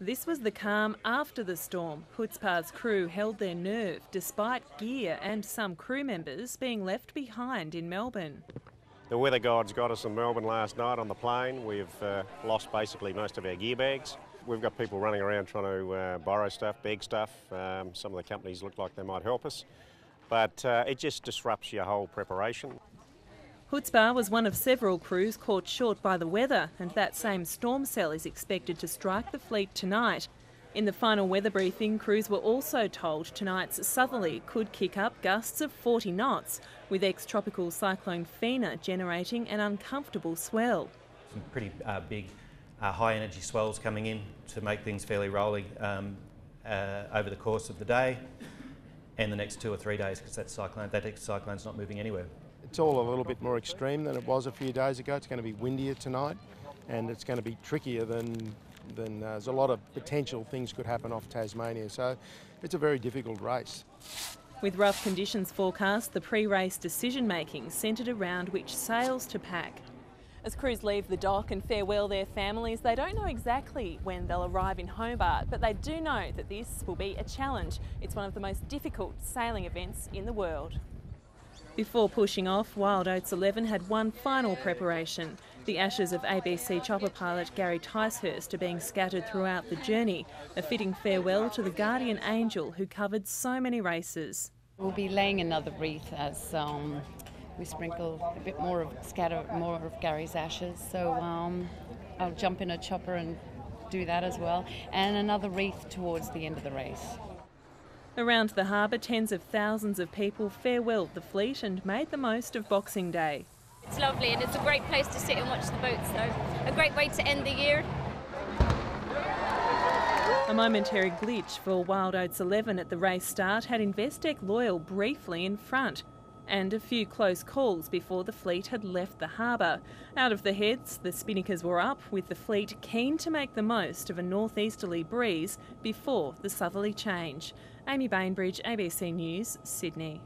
This was the calm after the storm. Hutzpar's crew held their nerve despite gear and some crew members being left behind in Melbourne. The weather gods got us in Melbourne last night on the plane. We've lost basically most of our gear bags. We've got people running around trying to borrow stuff, beg stuff. Some of the companies look like they might help us, but it just disrupts your whole preparation. Hutzpar was one of several crews caught short by the weather, and that same storm cell is expected to strike the fleet tonight. In the final weather briefing, crews were also told tonight's southerly could kick up gusts of 40 knots, with ex-tropical cyclone Fina generating an uncomfortable swell. Some pretty big high energy swells coming in to make things fairly rolly over the course of the day and the next 2 or 3 days, because that cyclone's not moving anywhere. It's all a little bit more extreme than it was a few days ago. It's going to be windier tonight, and it's going to be trickier than there's a lot of potential things could happen off Tasmania. So it's a very difficult race. With rough conditions forecast, the pre-race decision-making centred around which sails to pack. As crews leave the dock and farewell their families, they don't know exactly when they'll arrive in Hobart, but they do know that this will be a challenge. It's one of the most difficult sailing events in the world. Before pushing off, Wild Oats 11 had one final preparation. The ashes of ABC chopper pilot Gary Ticehurst are being scattered throughout the journey, a fitting farewell to the guardian angel who covered so many races. We'll be laying another wreath as we sprinkle a bit more scatter more of Gary's ashes. So I'll jump in a chopper and do that as well, and another wreath towards the end of the race. Around the harbour, tens of thousands of people farewelled the fleet and made the most of Boxing Day. It's lovely, and it's a great place to sit and watch the boats, so a great way to end the year. A momentary glitch for Wild Oats 11 at the race start had Investec Loyal briefly in front, and a few close calls before the fleet had left the harbour. Out of the heads, the Spinnakers were up, with the fleet keen to make the most of a northeasterly breeze before the southerly change. Amy Bainbridge, ABC News, Sydney.